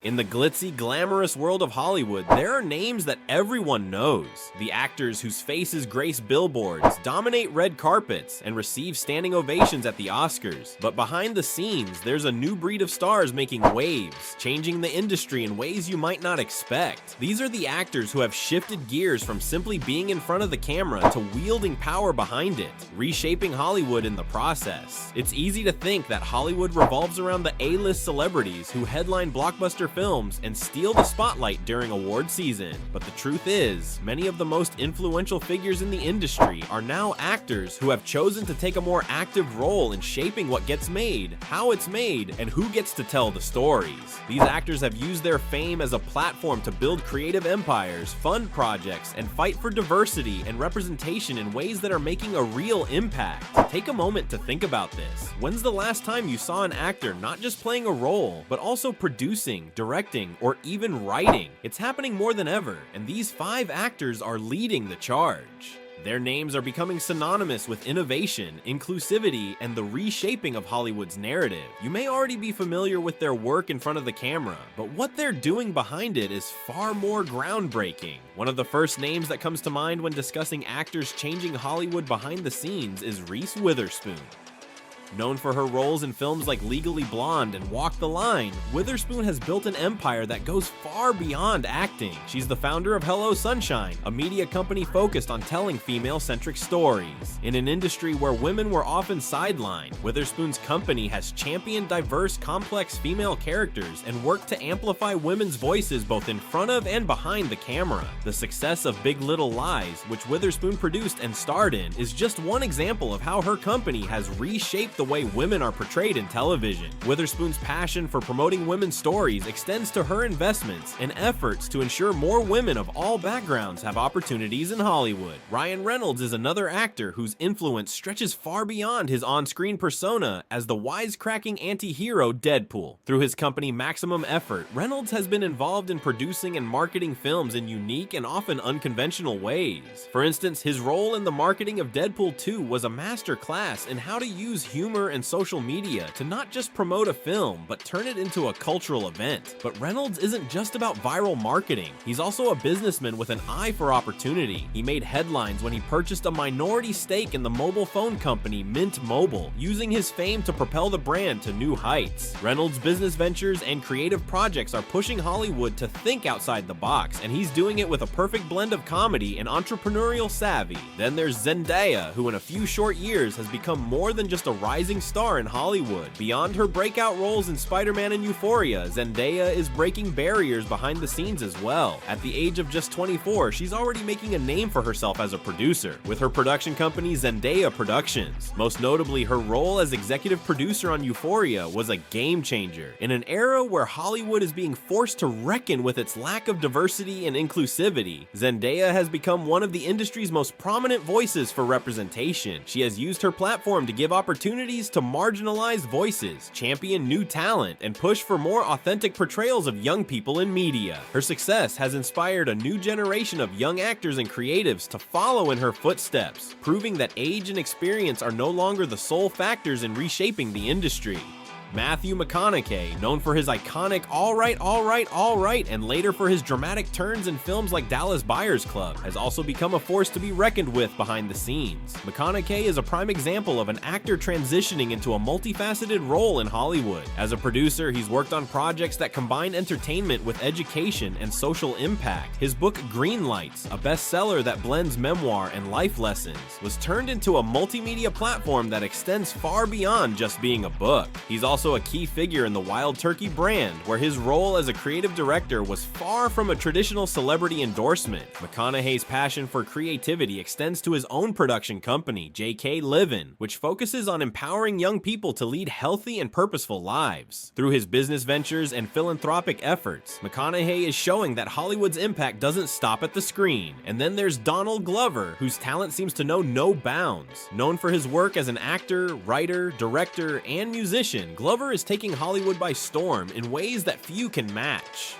In the glitzy, glamorous world of Hollywood, there are names that everyone knows. The actors whose faces grace billboards, dominate red carpets, and receive standing ovations at the Oscars. But behind the scenes, there's a new breed of stars making waves, changing the industry in ways you might not expect. These are the actors who have shifted gears from simply being in front of the camera to wielding power behind it, reshaping Hollywood in the process. It's easy to think that Hollywood revolves around the A-list celebrities who headline blockbuster films and steal the spotlight during award season. But the truth is, many of the most influential figures in the industry are now actors who have chosen to take a more active role in shaping what gets made, how it's made, and who gets to tell the stories. These actors have used their fame as a platform to build creative empires, fund projects, and fight for diversity and representation in ways that are making a real impact. Take a moment to think about this. When's the last time you saw an actor not just playing a role, but also producing, directing, or even writing? It's happening more than ever, and these 5 actors are leading the charge. Their names are becoming synonymous with innovation, inclusivity, and the reshaping of Hollywood's narrative. You may already be familiar with their work in front of the camera, but what they're doing behind it is far more groundbreaking. One of the first names that comes to mind when discussing actors changing Hollywood behind the scenes is Reese Witherspoon. Known for her roles in films like Legally Blonde and Walk the Line, Witherspoon has built an empire that goes far beyond acting. She's the founder of Hello Sunshine, a media company focused on telling female-centric stories. In an industry where women were often sidelined, Witherspoon's company has championed diverse, complex female characters and worked to amplify women's voices both in front of and behind the camera. The success of Big Little Lies, which Witherspoon produced and starred in, is just one example of how her company has reshaped the way women are portrayed in television. Witherspoon's passion for promoting women's stories extends to her investments and efforts to ensure more women of all backgrounds have opportunities in Hollywood. Ryan Reynolds is another actor whose influence stretches far beyond his on-screen persona as the wisecracking anti-hero Deadpool. Through his company Maximum Effort, Reynolds has been involved in producing and marketing films in unique and often unconventional ways. For instance, his role in the marketing of Deadpool 2 was a master class in how to use humor and social media to not just promote a film, but turn it into a cultural event. But Reynolds isn't just about viral marketing. He's also a businessman with an eye for opportunity. He made headlines when he purchased a minority stake in the mobile phone company Mint Mobile, using his fame to propel the brand to new heights. Reynolds' business ventures and creative projects are pushing Hollywood to think outside the box, and he's doing it with a perfect blend of comedy and entrepreneurial savvy. Then there's Zendaya, who in a few short years has become more than just a rising star in Hollywood. Beyond her breakout roles in Spider-Man and Euphoria, Zendaya is breaking barriers behind the scenes as well. At the age of just 24, she's already making a name for herself as a producer, with her production company Zendaya Productions. Most notably, her role as executive producer on Euphoria was a game changer. In an era where Hollywood is being forced to reckon with its lack of diversity and inclusivity, Zendaya has become one of the industry's most prominent voices for representation. She has used her platform to give opportunities to marginalized voices, champion new talent, and push for more authentic portrayals of young people in media. Her success has inspired a new generation of young actors and creatives to follow in her footsteps, proving that age and experience are no longer the sole factors in reshaping the industry. Matthew McConaughey, known for his iconic "all right, all right, all right," and later for his dramatic turns in films like Dallas Buyers Club, has also become a force to be reckoned with behind the scenes. McConaughey is a prime example of an actor transitioning into a multifaceted role in Hollywood. As a producer, he's worked on projects that combine entertainment with education and social impact. His book Green Lights, a bestseller that blends memoir and life lessons, was turned into a multimedia platform that extends far beyond just being a book. He's also a key figure in the Wild Turkey brand, where his role as a creative director was far from a traditional celebrity endorsement. McConaughey's passion for creativity extends to his own production company, JK Livin', which focuses on empowering young people to lead healthy and purposeful lives. Through his business ventures and philanthropic efforts, McConaughey is showing that Hollywood's impact doesn't stop at the screen. And then there's Donald Glover, whose talent seems to know no bounds. Known for his work as an actor, writer, director, and musician, Glover is taking Hollywood by storm in ways that few can match.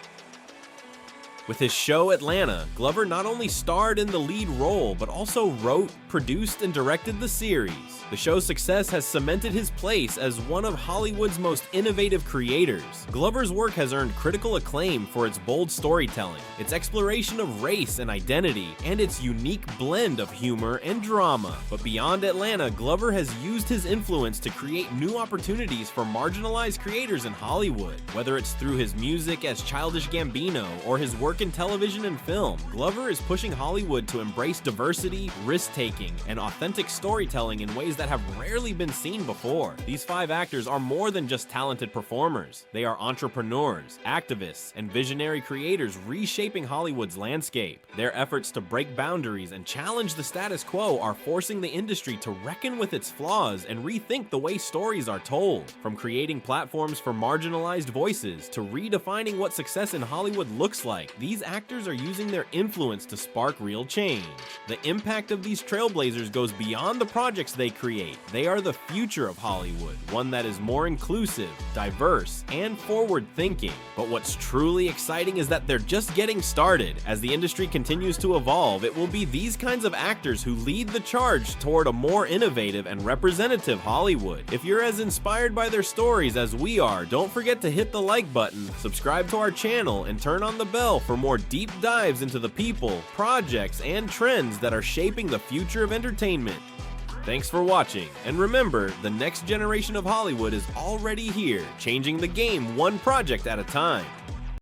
With his show Atlanta, Glover not only starred in the lead role, but also wrote, produced and directed the series. The show's success has cemented his place as one of Hollywood's most innovative creators. Glover's work has earned critical acclaim for its bold storytelling, its exploration of race and identity, and its unique blend of humor and drama. But beyond Atlanta, Glover has used his influence to create new opportunities for marginalized creators in Hollywood. Whether it's through his music as Childish Gambino or his work in television and film, Glover is pushing Hollywood to embrace diversity, risk-taking, and authentic storytelling in ways that have rarely been seen before. These 5 actors are more than just talented performers. They are entrepreneurs, activists, and visionary creators reshaping Hollywood's landscape. Their efforts to break boundaries and challenge the status quo are forcing the industry to reckon with its flaws and rethink the way stories are told. From creating platforms for marginalized voices to redefining what success in Hollywood looks like, these actors are using their influence to spark real change. The impact of these trailblazers goes beyond the projects they create. They are the future of Hollywood, one that is more inclusive, diverse, and forward-thinking. But what's truly exciting is that they're just getting started. As the industry continues to evolve, it will be these kinds of actors who lead the charge toward a more innovative and representative Hollywood. If you're as inspired by their stories as we are, don't forget to hit the like button, subscribe to our channel, and turn on the bell for more deep dives into the people, projects, and trends that are shaping the future of entertainment. Thanks for watching, and remember, the next generation of Hollywood is already here, changing the game one project at a time.